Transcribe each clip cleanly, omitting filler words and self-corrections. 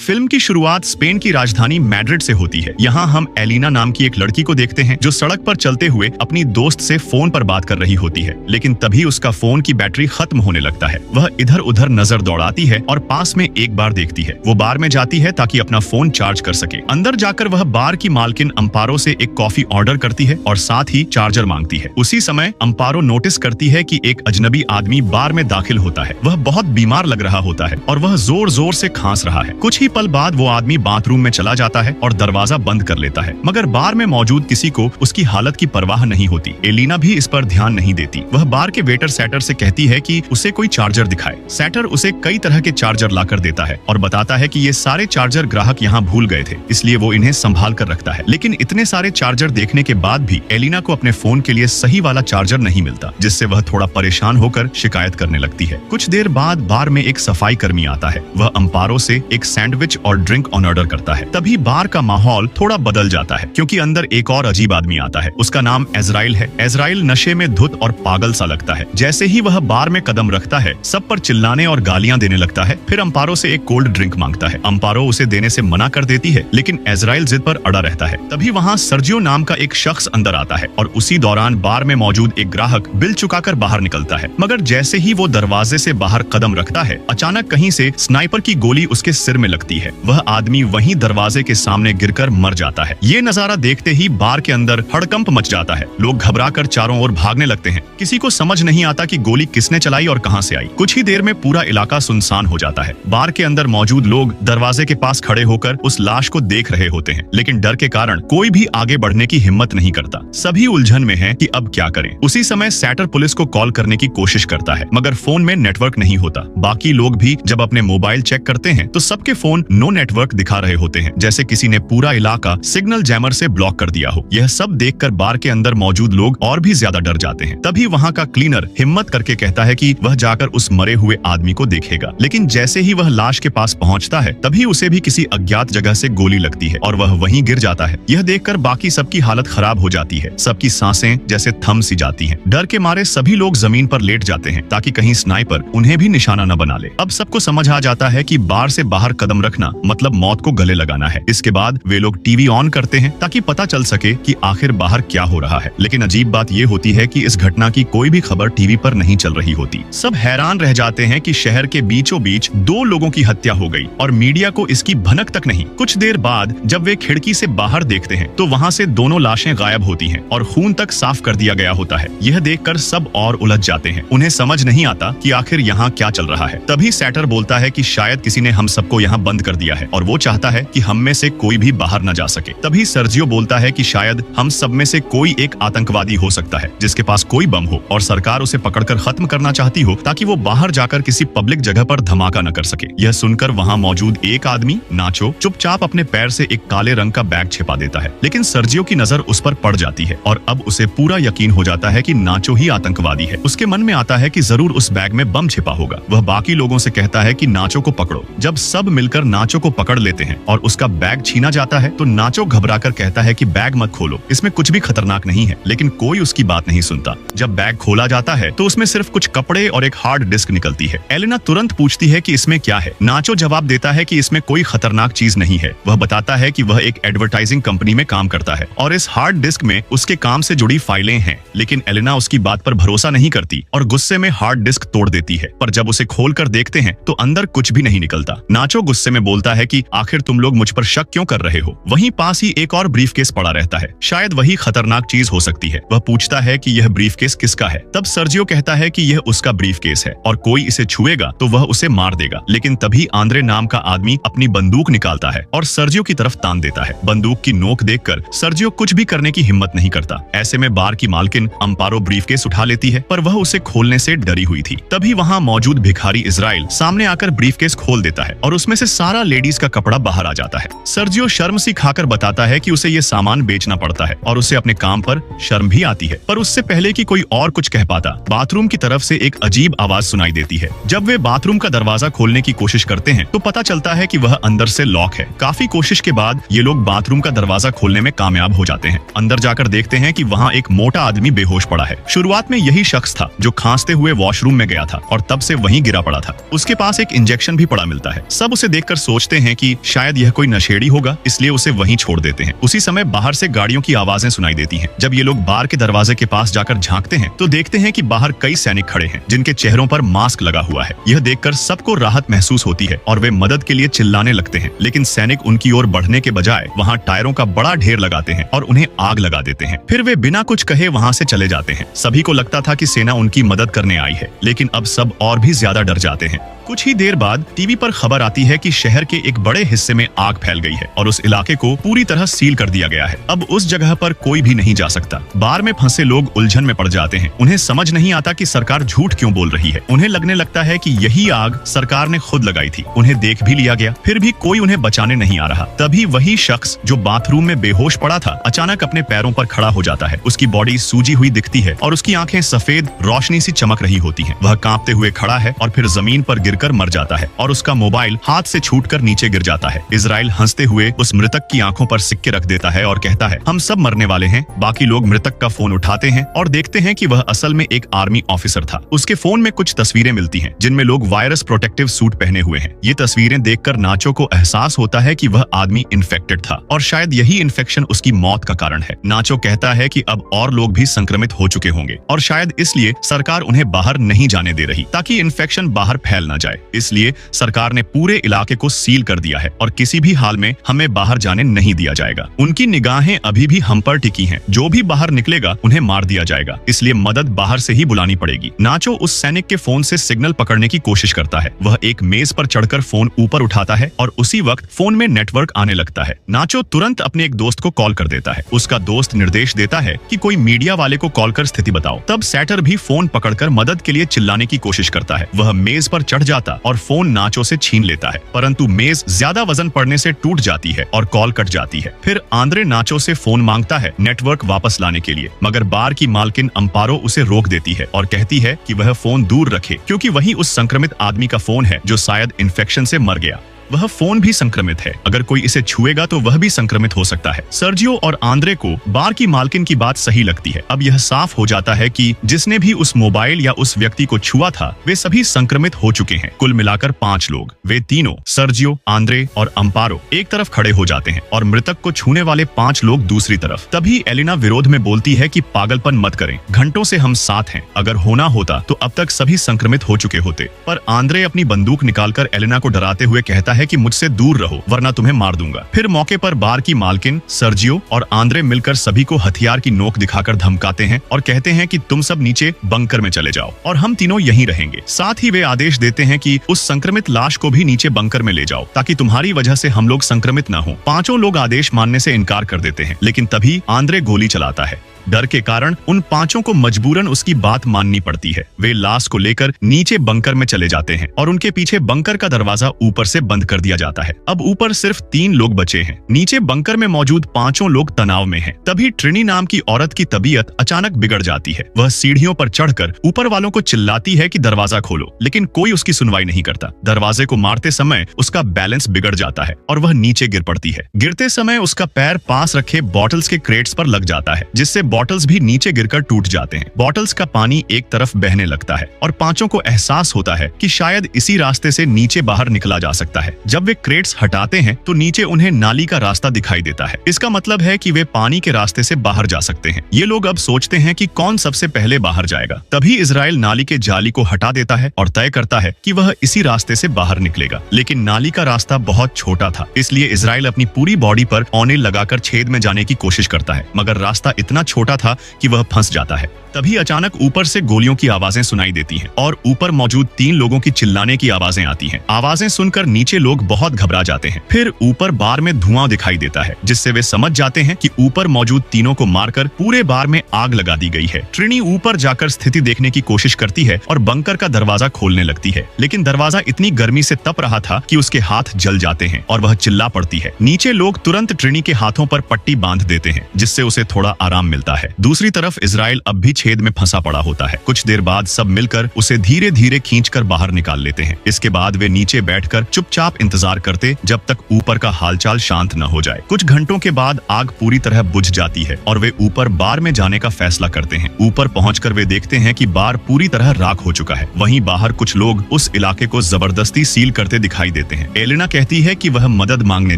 Film की शुरुआत Spain की राजधानी मैड्रिड से होती है। यहाँ हम एलिना नाम की एक लड़की को देखते हैं जो सड़क पर चलते हुए अपनी दोस्त से फोन पर बात कर रही होती है, लेकिन तभी उसका फोन की बैटरी खत्म होने लगता है। वह इधर उधर नजर दौड़ाती है और पास में एक बार देखती है। वो बार में जाती है ताकि अपना फोन चार्ज कर सके। अंदर जाकर वह बार की मालकिन अम्पारो से एक कॉफी ऑर्डर करती है और साथ ही चार्जर मांगती है। उसी समय अम्पारो नोटिस करती है कि एक अजनबी आदमी बार में दाखिल होता है। वह बहुत बीमार लग रहा होता है और वह जोर जोर से खांस रहा है। कुछ ही पल बाद वो आदमी बाथरूम में चला जाता है और दरवाजा बंद कर लेता है, मगर बार में मौजूद किसी को उसकी हालत की परवाह नहीं होती। एलिना भी इस पर ध्यान नहीं देती। वह बार के वेटर सेटर से कहती है कि उसे कोई चार्जर दिखाए। सेटर उसे कई तरह के चार्जर लाकर देता है और बताता है कि ये सारे चार्जर ग्राहक यहाँ भूल गए थे, इसलिए वो इन्हें संभाल कर रखता है। लेकिन इतने सारे चार्जर देखने के बाद भी एलिना को अपने फोन के लिए सही वाला चार्जर नहीं मिलता, जिससे वह थोड़ा परेशान होकर शिकायत करने लगती है। कुछ देर बाद बार में एक सफाई कर्मी आता है। वह अम्पारो से एक सैंडविच और ड्रिंक ऑन ऑर्डर करता है। तभी बार का माहौल थोड़ा बदल जाता है, क्योंकि अंदर एक और अजीब आदमी आता है। उसका नाम एजराइल है। एजराइल नशे में धुत और पागल सा लगता है। जैसे ही वह बार में कदम रखता है, सब पर चिल्लाने और गालियां देने लगता है। फिर अम्पारो से एक कोल्ड ड्रिंक मांगता है। अम्पारो उसे देने से मना कर देती है, लेकिन एजराइल जिद पर अड़ा रहता है। तभी वहाँ सर्जियो नाम का एक शख्स अंदर आता है और उसी दौरान बार में मौजूद एक ग्राहक बिल चुकाकर बाहर निकलता है। मगर जैसे ही वो दरवाजे से बाहर कदम रखता है, अचानक कहीं से स्नाइपर की गोली उसके सिर में लगती है। वह आदमी वहीं दरवाजे के सामने गिरकर मर जाता है। ये नजारा देखते ही बार के अंदर हड़कंप मच जाता है। लोग घबराकर चारों ओर भागने लगते हैं। किसी को समझ नहीं आता कि गोली किसने चलाई और कहां से आई। कुछ ही देर में पूरा इलाका सुनसान हो जाता है। बार के अंदर मौजूद लोग दरवाजे के पास खड़े होकर उस लाश को देख रहे होते हैं, लेकिन डर के कारण कोई भी आगे बढ़ने की हिम्मत नहीं करता। सभी उलझन में हैं कि अब क्या करें। उसी समय सेटर पुलिस को कॉल करने की कोशिश करता है, मगर फोन में नेटवर्क नहीं होता। बाकी लोग भी जब अपने मोबाइल चेक करते हैं तो सबके फोन नो नेटवर्क दिखा रहे होते हैं, जैसे किसी ने पूरा इलाका सिग्नल जैमर से ब्लॉक कर दिया हो। यह सब देखकर बार के अंदर मौजूद लोग और भी ज्यादा डर जाते हैं। तभी वहाँ का क्लीनर हिम्मत करके कहता है कि वह जाकर उस मरे हुए आदमी को देखेगा, लेकिन जैसे ही वह लाश के पास पहुँचता है, तभी उसे भी किसी अज्ञात जगह से गोली लगती है और वह वहीं गिर जाता है। यह देखकर बाकी सबकी हालत खराब हो जाती है। सबकी सांसें जैसे थम सी जाती हैं। डर के मारे सभी लोग जमीन पर लेट जाते हैं ताकि कहीं स्नाइपर उन्हें भी निशाना न बना ले। अब सबको समझ आ जाता है कि बार से बाहर कदम रखना मतलब मौत को गले लगाना है। इसके बाद वे लोग टीवी ऑन करते हैं ताकि पता चल सके कि आखिर बाहर क्या हो रहा है। लेकिन अजीब बात ये होती है कि इस घटना की कोई भी खबर टीवी पर नहीं चल रही होती। सब हैरान रह जाते हैं कि शहर के बीचों बीच 2 लोगों की हत्या हो गई और मीडिया को इसकी भनक तक नहीं। कुछ देर बाद जब वे खिड़की से बाहर देखते हैं तो वहाँ से दोनों लाशें गायब होती हैं और खून तक साफ कर दिया गया होता है। यह देखकर सब और उलझ जाते हैं। उन्हें समझ नहीं आता कि आखिर यहाँ क्या चल रहा है। तभी सेटर बोलता है कि शायद किसी ने हम सबको यहाँ बंद कर दिया है और वो चाहता है कि हम में से कोई भी बाहर न जा सके। तभी सर्जियो बोलता है कि शायद हम सब में से कोई एक आतंकवादी हो सकता है जिसके पास कोई बम हो और सरकार उसे पकड़कर खत्म करना चाहती हो ताकि वो बाहर जाकर किसी पब्लिक जगह पर धमाका न कर सके। यह सुनकर वहाँ मौजूद एक आदमी नाचो चुपचाप अपने पैर से एक काले रंग का बैग छिपा देता है, लेकिन सर्जियो की नजर उस पर पड़ जाती है और अब उसे पूरा यकीन हो जाता है कि नाचो ही आतंकवादी है। उसके मन में आता है कि जरूर उस बैग में बम छिपा होगा। वह बाकी लोगों से कहता है कि नाचो को पकड़ो। जब सब मिलकर नाचो को पकड़ लेते हैं और उसका बैग छीना जाता है तो नाचो घबराकर कहता है कि बैग मत खोलो, इसमें कुछ भी खतरनाक नहीं है, लेकिन कोई उसकी बात नहीं सुनता। जब बैग खोला जाता है तो उसमें सिर्फ कुछ कपड़े और एक हार्ड डिस्क निकलती है। एलिना तुरंत पूछती है कि इसमें क्या है। नाचो जवाब देता है कि इसमें कोई खतरनाक चीज नहीं है। वह बताता है कि वह एक एडवर्टाइजिंग कंपनी में काम करता है और इस हार्ड डिस्क में उसके काम से जुड़ी फाइलें हैं, लेकिन एलिना उसकी बात पर भरोसा नहीं करती और गुस्से में हार्ड डिस्क तोड़ देती है। पर जब उसे खोलकर देखते हैं तो अंदर कुछ भी नहीं निकलता। नाचो गुस्से में बोलता है कि आखिर तुम लोग मुझ पर शक क्यों कर रहे हो। वहीं पास ही एक और ब्रीफकेस पड़ा रहता है, शायद वही खतरनाक चीज हो सकती है। वह पूछता है कि यह ब्रीफकेस किसका है। तब सर्जियो कहता है कि यह उसका ब्रीफकेस है और कोई इसे छुएगा तो वह उसे मार देगा। लेकिन तभी आंद्रे नाम का आदमी अपनी बंदूक निकालता है और सर्जियो की तरफ तान देता है। बंदूक की नोक देखकर सर्जियो कुछ भी करने की हिम्मत नहीं करता। ऐसे में बार की मालकिन अम्पारो ब्रीफकेस उठा लेती है, पर वह उसे खोलने से डरी हुई थी। तभी वहाँ मौजूद भिखारी इजराइल सामने आकर ब्रीफकेस खोल देता है और उसमें से सारा लेडीज का कपड़ा बाहर आ जाता है। सर्जियो शर्म सी खाकर बताता है कि उसे ये सामान बेचना पड़ता है और उसे अपने काम पर शर्म भी आती है। पर उससे पहले कि कोई और कुछ कह पाता, बाथरूम की तरफ से एक अजीब आवाज सुनाई देती है। जब वे बाथरूम का दरवाजा खोलने की कोशिश करते हैं तो पता चलता है कि वह अंदर से लॉक है। काफी कोशिश के बाद ये लोग बाथरूम का दरवाजा खोलने में कामयाब हो जाते हैं। अंदर जाकर देखते हैं कि वहाँ एक मोटा आदमी बेहोश पड़ा है। शुरुआत में यही शख्स था जो खांसते हुए वॉशरूम में गया था और तब से वहीं गिरा पड़ा था। उसके पास एक इंजेक्शन भी पड़ा मिलता है। सब उसे देखकर देखकर सोचते हैं कि शायद यह कोई नशेड़ी होगा, इसलिए उसे वहीं छोड़ देते हैं। उसी समय बाहर से गाड़ियों की आवाजें सुनाई देती हैं। जब ये लोग बार के दरवाजे के पास जाकर झांकते हैं तो देखते हैं कि बाहर कई सैनिक खड़े हैं जिनके चेहरों पर मास्क लगा हुआ है। यह देखकर सबको राहत महसूस होती है और वे मदद के लिए चिल्लाने लगते हैं, लेकिन सैनिक उनकी ओर बढ़ने के बजाय वहाँ टायरों का बड़ा ढेर लगाते हैं और उन्हें आग लगा देते हैं। फिर वे बिना कुछ कहे वहाँ से चले जाते हैं। सभी को लगता था कि सेना उनकी मदद करने आई है, लेकिन अब सब और भी ज्यादा डर जाते हैं। कुछ ही देर बाद टीवी पर खबर आती है कि शहर के एक बड़े हिस्से में आग फैल गई है और उस इलाके को पूरी तरह सील कर दिया गया है। अब उस जगह पर कोई भी नहीं जा सकता। बार में फंसे लोग उलझन में पड़ जाते हैं। उन्हें समझ नहीं आता कि सरकार झूठ क्यों बोल रही है। उन्हें लगने लगता है कि यही आग सरकार ने खुद लगाई थी। उन्हें देख भी लिया गया, फिर भी कोई उन्हें बचाने नहीं आ रहा। तभी वही शख्स जो बाथरूम में बेहोश पड़ा था अचानक अपने पैरों पर खड़ा हो जाता है। उसकी बॉडी सूजी हुई दिखती है और उसकी आंखें सफेद रोशनी सी चमक रही होती हैं। वह कांपते हुए खड़ा है और फिर जमीन पर गिरकर मर जाता है और उसका मोबाइल हाथ से छूटकर नीचे गिर जाता है। इजराइल हंसते हुए उस मृतक की आंखों पर सिक्के रख देता है और कहता है, हम सब मरने वाले हैं। बाकी लोग मृतक का फोन उठाते हैं और देखते हैं कि वह असल में एक आर्मी ऑफिसर था। उसके फोन में कुछ तस्वीरें मिलती हैं जिनमें लोग वायरस प्रोटेक्टिव सूट पहने हुए हैं। ये तस्वीरें देखकर नाचो को एहसास होता है कि वह आदमी इन्फेक्टेड था और शायद यही इन्फेक्शन उसकी मौत का कारण है। नाचो कहता है कि अब और लोग भी संक्रमित हो चुके होंगे और शायद इसलिए सरकार उन्हें बाहर नहीं जाने दे रही ताकि इन्फेक्शन बाहर फैल न जाए। इसलिए सरकार ने पूरे इलाके को सील कर दिया है और किसी भी हाल में हमें बाहर जाने नहीं दिया जाएगा। उनकी निगाहें अभी भी हम पर टिकी हैं। जो भी बाहर निकलेगा उन्हें मार दिया जाएगा, इसलिए मदद बाहर से ही बुलानी पड़ेगी। नाचो उस सैनिक के फोन से सिग्नल पकड़ने की कोशिश करता है। वह एक मेज पर चढ़कर फोन ऊपर उठाता है और उसी वक्त फोन में नेटवर्क आने लगता है। नाचो तुरंत अपने एक दोस्त को कॉल कर देता है। उसका दोस्त निर्देश देता है कि कोई मीडिया वाले को कॉल कर स्थिति बताओ। तब सैटर भी फोन पकड़कर मदद के लिए चिल्लाने की कोशिश करता है। वह मेज पर चढ़ जाता और फोन नाचो से छीन लेता है, परंतु मेज ज्यादा वजन पड़ने से टूट जाती है और कॉल कट जाती है। फिर आंद्रे नाचो से फोन मांगता है नेटवर्क वापस लाने के लिए, मगर बार की मालकिन अम्पारो उसे रोक देती है और कहती है कि वह फोन दूर रखे क्योंकि वही उस संक्रमित आदमी का फोन है जो शायद इन्फेक्शन से मर गया। वह फोन भी संक्रमित है, अगर कोई इसे छुएगा तो वह भी संक्रमित हो सकता है। सर्जियो और आंद्रे को बार की मालकिन की बात सही लगती है। अब यह साफ हो जाता है कि जिसने भी उस मोबाइल या उस व्यक्ति को छुआ था वे सभी संक्रमित हो चुके हैं। कुल मिलाकर 5 लोग। वे तीनों सर्जियो, आंद्रे और अम्पारो एक तरफ खड़े हो जाते हैं और मृतक को छूने वाले 5 लोग दूसरी तरफ। तभी एलिना विरोध में बोलती है कि पागलपन मत करें, घंटों से हम साथ हैं। अगर होना होता तो अब तक सभी संक्रमित हो चुके होते। पर आंद्रे अपनी बंदूक निकालकर एलिना को डराते हुए कहता है कि मुझसे दूर रहो वरना तुम्हें मार दूंगा। फिर मौके पर बार की मालकिन, सर्जियो और आंद्रे मिलकर सभी को हथियार की नोक दिखाकर धमकाते हैं और कहते हैं कि तुम सब नीचे बंकर में चले जाओ और हम तीनों यहीं रहेंगे। साथ ही वे आदेश देते हैं कि उस संक्रमित लाश को भी नीचे बंकर में ले जाओ ताकि तुम्हारी वजह से हम लोग संक्रमित न हो। 5 लोग आदेश मानने से इनकार कर देते हैं, लेकिन तभी आंद्रे गोली चलाता है। डर के कारण उन 5 को मजबूरन उसकी बात माननी पड़ती है। वे लाश को लेकर नीचे बंकर में चले जाते हैं और उनके पीछे बंकर का दरवाजा ऊपर से बंद कर दिया जाता है। अब ऊपर सिर्फ 3 लोग बचे हैं। नीचे बंकर में मौजूद 5 लोग तनाव में हैं। तभी ट्रिनी नाम की औरत की तबीयत अचानक बिगड़ जाती है। वह सीढ़ियों पर चढ़कर ऊपर वालों को चिल्लाती है कि दरवाजा खोलो, लेकिन कोई उसकी सुनवाई नहीं करता। दरवाजे को मारते समय उसका बैलेंस बिगड़ जाता है और वह नीचे गिर पड़ती है। गिरते समय उसका पैर पास रखे बॉटल्स के क्रेट्स पर लग जाता है, जिससे बॉटल्स भी नीचे गिरकर टूट जाते हैं। बॉटल्स का पानी एक तरफ बहने लगता है और 5 को एहसास होता है कि शायद इसी रास्ते से नीचे बाहर निकला जा सकता है। जब वे क्रेट्स हटाते हैं तो नीचे उन्हें नाली का रास्ता दिखाई देता है। इसका मतलब है कि वे पानी के रास्ते से बाहर जा सकते हैं। ये लोग अब सोचते हैं कि कौन सबसे पहले बाहर जाएगा। तभी इजराइल नाली के जाली को हटा देता है और तय करता है कि वह इसी रास्ते से बाहर निकलेगा, लेकिन नाली का रास्ता बहुत छोटा था, इसलिए इजराइल अपनी पूरी बॉडी पर ऑनिल लगाकर छेद में जाने की कोशिश करता है, मगर रास्ता इतना छोटा था कि वह फंस जाता है। तभी अचानक ऊपर से गोलियों की आवाजें सुनाई देती हैं और ऊपर मौजूद 3 लोगों की चिल्लाने की आवाजें आती हैं। आवाजें सुनकर नीचे लोग बहुत घबरा जाते हैं। फिर ऊपर बार में धुआं दिखाई देता है, जिससे वे समझ जाते हैं कि ऊपर मौजूद तीनों को मारकर पूरे बार में आग लगा दी गई है। ट्रिनी ऊपर जाकर स्थिति देखने की कोशिश करती है और बंकर का दरवाजा खोलने लगती है, लेकिन दरवाजा इतनी गर्मी से तप रहा था कि उसके हाथ जल जाते हैं और वह चिल्ला पड़ती है। नीचे लोग तुरंत ट्रिनी के हाथों पर पट्टी बांध देते हैं, जिससे उसे थोड़ा आराम मिलता है। मिलता है। दूसरी तरफ इजराइल अब भी छेद में फंसा पड़ा होता है। कुछ देर बाद सब मिलकर उसे धीरे धीरे खींचकर बाहर निकाल लेते हैं। इसके बाद वे नीचे बैठकर चुपचाप इंतजार करते जब तक ऊपर का हालचाल शांत न हो जाए। कुछ घंटों के बाद आग पूरी तरह बुझ जाती है और वे ऊपर बार में जाने का फैसला करते हैं। ऊपर पहुंचकर वे देखते हैं कि बार पूरी तरह राख हो चुका है। वहीं बाहर कुछ लोग उस इलाके को जबरदस्ती सील करते दिखाई देते हैं। एलिना कहती है कि वह मदद मांगने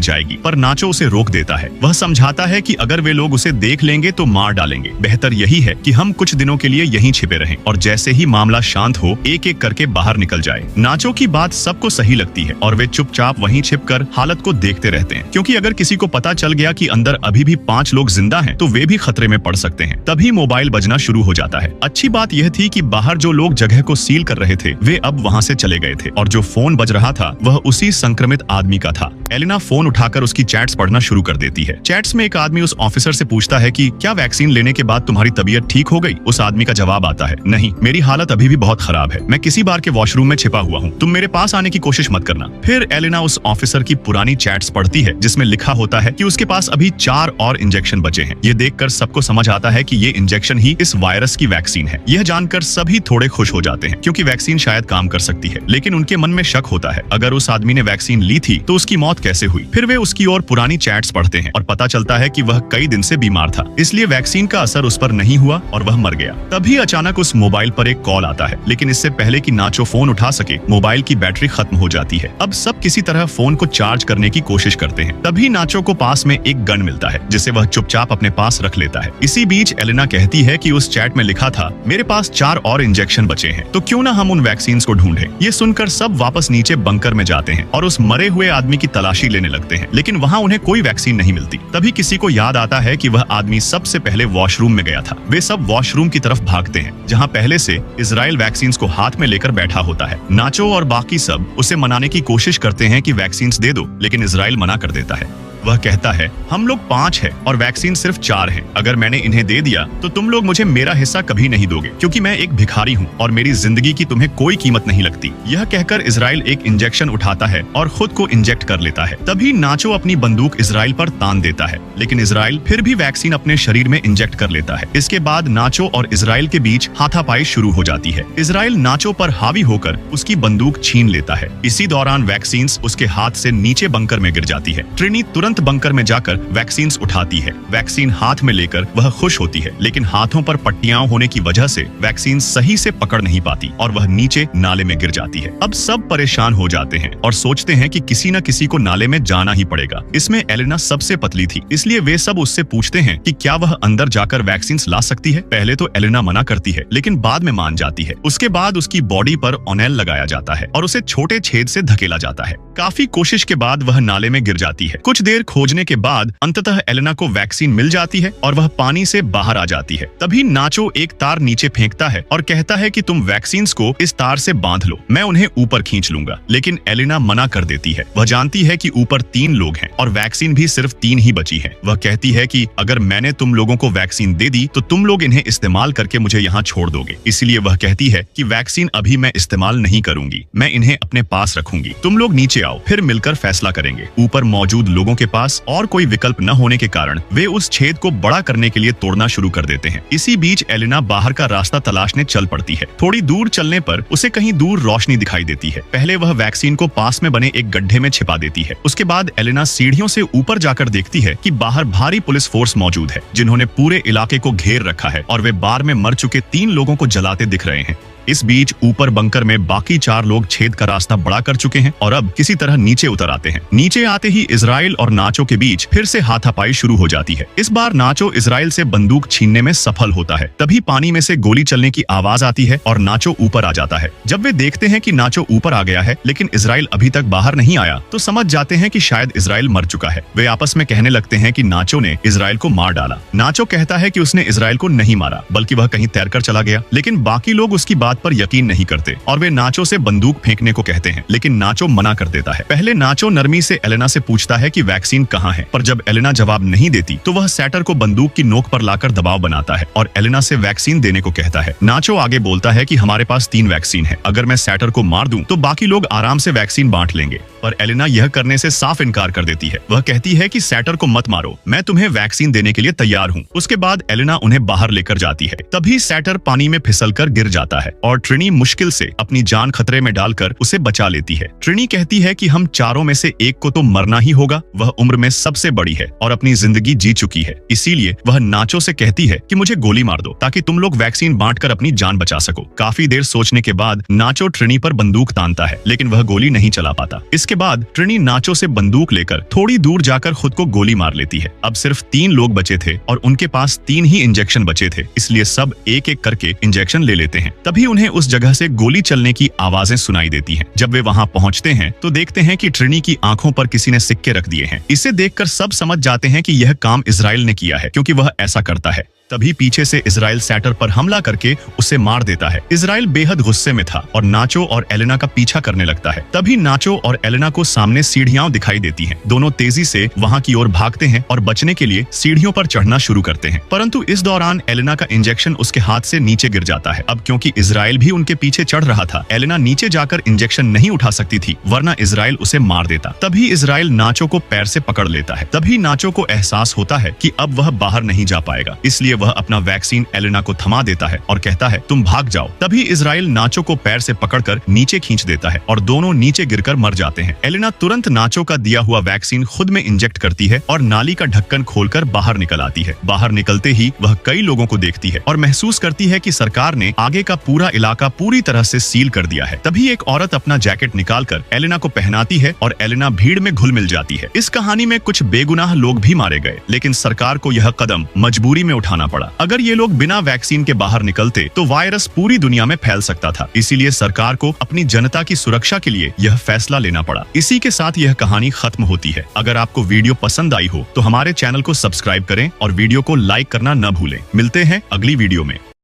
जाएगी, पर नाचो उसे रोक देता है। वह समझाता है कि अगर वे लोग उसे देख लेंगे तो मार डालेंगे। बेहतर यही है कि हम कुछ दिनों के लिए यहीं छिपे रहें और जैसे ही मामला शांत हो एक एक करके बाहर निकल जाए। नाचो की बात सबको सही लगती है और वे चुपचाप वहीं छिपकर हालत को देखते रहते हैं, क्योंकि अगर किसी को पता चल गया कि अंदर अभी भी 5 लोग जिंदा हैं, तो वे भी खतरे में पड़ सकते हैं। तभी मोबाइल बजना शुरू हो जाता है। अच्छी बात यह थी कि बाहर जो लोग जगह को सील कर रहे थे वे अब वहां से चले गए थे और जो फोन बज रहा था वह उसी संक्रमित आदमी का था। एलिना फोन उठाकर उसकी चैट्स पढ़ना शुरू कर देती है। चैट्स में एक आदमी उस ऑफिसर से पूछता है कि क्या वैक्सीन लेने के बाद तुम्हारी तबीयत ठीक हो गई? उस आदमी का जवाब आता है, नहीं, मेरी हालत अभी भी बहुत खराब है। मैं किसी बार के वॉशरूम में छिपा हुआ हूँ, तुम मेरे पास आने की कोशिश मत करना। फिर एलिना उस ऑफिसर की पुरानी चैट्स पढ़ती है जिसमें लिखा होता है कि उसके पास अभी 4 और इंजेक्शन बचे हैं। ये देखकर सबको समझ आता है कि ये इंजेक्शन ही इस वायरस की वैक्सीन है। यह जानकर सभी थोड़े खुश हो जाते हैं क्योंकि वैक्सीन शायद काम कर सकती है, लेकिन उनके मन में शक होता है, अगर उस आदमी ने वैक्सीन ली थी तो उसकी मौत कैसे हुई? फिर वे उसकी और पुरानी चैट्स पढ़ते हैं और पता चलता है कि वह कई दिन से बीमार था, इसलिए वैक्सीन का असर उस पर नहीं हुआ और वह मर गया। तभी अचानक उस मोबाइल पर एक कॉल आता है, लेकिन इससे पहले कि नाचो फोन उठा सके मोबाइल की बैटरी खत्म हो जाती है। अब सब किसी तरह फोन को चार्ज करने की कोशिश करते हैं। तभी नाचो को पास में एक गन मिलता है जिसे वह चुपचाप अपने पास रख लेता है। इसी बीच एलिना कहती है कि उस चैट में लिखा था, मेरे पास 4 और इंजेक्शन बचे हैं, तो क्यों ना हम उन वैक्सीन को ढूंढें। ये सुनकर सब वापस नीचे बंकर में जाते हैं और उस मरे हुए आदमी की तलाशी लेने लगते हैं, लेकिन वहाँ उन्हें कोई वैक्सीन नहीं मिलती। तभी किसी को याद आता है कि वह आदमी सबसे पहले वॉशरूम में गया था। वे सब वॉशरूम की तरफ भागते हैं जहाँ पहले से इजराइल वैक्सीन को हाथ में लेकर बैठा होता है। नाचो और बाकी सब उसे मनाने की कोशिश करते हैं कि वैक्सीन दे दो, लेकिन इजराइल मना कर देता है। वह कहता है, हम लोग 5 हैं और वैक्सीन सिर्फ 4 हैं। अगर मैंने इन्हें दे दिया तो तुम लोग मुझे मेरा हिस्सा कभी नहीं दोगे, क्योंकि मैं एक भिखारी हूँ और मेरी जिंदगी की तुम्हें कोई कीमत नहीं लगती। यह कहकर इजराइल एक इंजेक्शन उठाता है और खुद को इंजेक्ट कर लेता है। तभी नाचो अपनी बंदूक इजराइल पर तान देता है, लेकिन इजराइल फिर भी वैक्सीन अपने शरीर में इंजेक्ट कर लेता है। इसके बाद नाचो और इजराइल के बीच हाथापाई शुरू हो जाती है। इजराइल नाचो पर हावी होकर उसकी बंदूक छीन लेता है। इसी दौरान वैक्सीन उसके हाथ से नीचे बंकर में गिर जाती है। ट्रिनी तुरंत बंकर में जाकर वैक्सीन उठाती है। वैक्सीन हाथ में लेकर वह खुश होती है, लेकिन हाथों पर पट्टियां होने की वजह से वैक्सीन सही से पकड़ नहीं पाती और वह नीचे नाले में गिर जाती है। अब सब परेशान हो जाते हैं और सोचते हैं कि किसी न किसी को नाले में जाना ही पड़ेगा। इसमें एलिना सबसे पतली थी, इसलिए वे सब उससे पूछते हैं कि क्या वह अंदर जाकर वैक्सीन ला सकती है। पहले तो एलिना मना करती है, लेकिन बाद में मान जाती है। उसके बाद उसकी बॉडी पर ऑनेल लगाया जाता है और उसे छोटे छेद से धकेला जाता है। काफी कोशिश के बाद वह नाले में गिर जाती है। कुछ देर खोजने के बाद अंततः एलिना को वैक्सीन मिल जाती है और वह पानी से बाहर आ जाती है। तभी नाचो एक तार नीचे फेंकता है और कहता है कि तुम वैक्सीन को इस तार से बांध लो, मैं उन्हें ऊपर खींच लूंगा। लेकिन एलिना मना कर देती है। वह जानती है कि ऊपर 3 लोग हैं और वैक्सीन भी सिर्फ 3 ही बची है। वह कहती है कि अगर मैंने तुम लोगों को वैक्सीन दे दी तो तुम लोग इन्हें इस्तेमाल करके मुझे यहाँ छोड़ दोगे। इसलिए वह कहती है कि वैक्सीन अभी मैं इस्तेमाल नहीं करूंगी, मैं इन्हें अपने पास रखूंगी। तुम लोग नीचे आओ, फिर मिलकर फैसला करेंगे। ऊपर मौजूद लोगों के पास और कोई विकल्प न होने के कारण वे उस छेद को बड़ा करने के लिए तोड़ना शुरू कर देते हैं। इसी बीच एलिना बाहर का रास्ता तलाशने चल पड़ती है। थोड़ी दूर चलने पर उसे कहीं दूर रोशनी दिखाई देती है। पहले वह वैक्सीन को पास में बने एक गड्ढे में छिपा देती है। उसके बाद एलिना सीढ़ियों से ऊपर जाकर देखती है कि बाहर भारी पुलिस फोर्स मौजूद है, जिन्होंने पूरे इलाके को घेर रखा है और वे बार में मर चुके 3 लोगों को जलाते दिख रहे हैं। इस बीच ऊपर बंकर में बाकी 4 लोग छेद का रास्ता बड़ा कर चुके हैं और अब किसी तरह नीचे उतर आते हैं। नीचे आते ही इजराइल और नाचो के बीच फिर से हाथापाई शुरू हो जाती है। इस बार नाचो इजराइल से बंदूक छीनने में सफल होता है। तभी पानी में से गोली चलने की आवाज आती है और नाचो ऊपर आ जाता है। जब वे देखते हैं कि नाचो ऊपर आ गया है लेकिन इजराइल अभी तक बाहर नहीं आया, तो समझ जाते हैं कि शायद इजराइल मर चुका है। वे आपस में कहने लगते हैं कि नाचो ने इजराइल को मार डाला। नाचो कहता है कि उसने इजराइल को नहीं मारा, बल्कि वह कहीं तैरकर चला गया, लेकिन बाकी लोग उसकी बात बात पर यकीन नहीं करते और वे नाचो से बंदूक फेंकने को कहते हैं, लेकिन नाचो मना कर देता है। पहले नाचो नरमी से एलेना से पूछता है कि वैक्सीन कहाँ है, पर जब एलेना जवाब नहीं देती तो वह सैटर को बंदूक की नोक पर लाकर दबाव बनाता है और एलेना से वैक्सीन देने को कहता है। नाचो आगे बोलता है कि हमारे पास 3 वैक्सीन है, अगर मैं सैटर को मार दूं तो बाकी लोग आराम से वैक्सीन बांट लेंगे, पर एलेना यह करने से साफ इनकार कर देती है। वह कहती है कि सैटर को मत मारो, मैं तुम्हें वैक्सीन देने के लिए तैयार हूँ। उसके बाद एलेना उन्हें बाहर लेकर जाती है। तभी सैटर पानी में फिसलकर गिर जाता है और ट्रिनी मुश्किल से अपनी जान खतरे में डालकर उसे बचा लेती है। ट्रिनी कहती है कि हम चारों में से एक को तो मरना ही होगा, वह उम्र में सबसे बड़ी है और अपनी जिंदगी जी चुकी है, इसीलिए वह नाचो से कहती है कि मुझे गोली मार दो ताकि तुम लोग वैक्सीन बांटकर अपनी जान बचा सको। काफी देर सोचने के बाद नाचो ट्रिनी पर बंदूक तानता है, लेकिन वह गोली नहीं चला पाता। इसके बाद ट्रिनी नाचो से बंदूक लेकर थोड़ी दूर जाकर खुद को गोली मार लेती है। अब सिर्फ 3 लोग बचे थे और उनके पास 3 ही इंजेक्शन बचे थे, इसलिए सब एक एक करके इंजेक्शन ले लेते हैं। तभी उन्हें उस जगह से गोली चलने की आवाजें सुनाई देती हैं। जब वे वहां पहुंचते हैं तो देखते हैं कि ट्रिनी की आंखों पर किसी ने सिक्के रख दिए हैं। इसे देखकर सब समझ जाते हैं कि यह काम इजराइल ने किया है, क्योंकि वह ऐसा करता है। तभी पीछे से इजराइल सैटर पर हमला करके उसे मार देता है। इजराइल बेहद गुस्से में था और नाचो और एलेना का पीछा करने लगता है। तभी नाचो और एलेना को सामने सीढ़ियां दिखाई देती हैं। दोनों तेजी से वहां की ओर भागते हैं और बचने के लिए सीढ़ियों पर चढ़ना शुरू करते हैं, परंतु इस दौरान एलेना का इंजेक्शन उसके हाथ से नीचे गिर जाता है। अब क्योंकि इजराइल भी उनके पीछे चढ़ रहा था, एलेना नीचे जाकर इंजेक्शन नहीं उठा सकती थी, वरना इजराइल उसे मार देता। तभी इजराइल नाचो को पैर से पकड़ लेता है। तभी नाचो को एहसास होता है कि अब वह बाहर नहीं जा पाएगा, इसलिए वह अपना वैक्सीन एलेना को थमा देता है और कहता है तुम भाग जाओ। तभी इजराइल नाचो को पैर से पकड़कर नीचे खींच देता है और दोनों नीचे गिरकर मर जाते हैं। एलेना तुरंत नाचो का दिया हुआ वैक्सीन खुद में इंजेक्ट करती है और नाली का ढक्कन खोलकर बाहर निकल आती है। बाहर निकलते ही वह कई लोगों को देखती है और महसूस करती है कि सरकार ने आगे का पूरा इलाका पूरी तरह से सील कर दिया है। तभी एक औरत अपना जैकेट निकालकर एलेना को पहनाती है और एलेना भीड़ में घुल मिल जाती है। इस कहानी में कुछ बेगुनाह लोग भी मारे गए, लेकिन सरकार को यह कदम मजबूरी में उठाना पड़ा। अगर ये लोग बिना वैक्सीन के बाहर निकलते तो वायरस पूरी दुनिया में फैल सकता था, इसीलिए सरकार को अपनी जनता की सुरक्षा के लिए यह फैसला लेना पड़ा। इसी के साथ यह कहानी खत्म होती है। अगर आपको वीडियो पसंद आई हो तो हमारे चैनल को सब्सक्राइब करें और वीडियो को लाइक करना न भूलें। मिलते हैं अगली वीडियो में।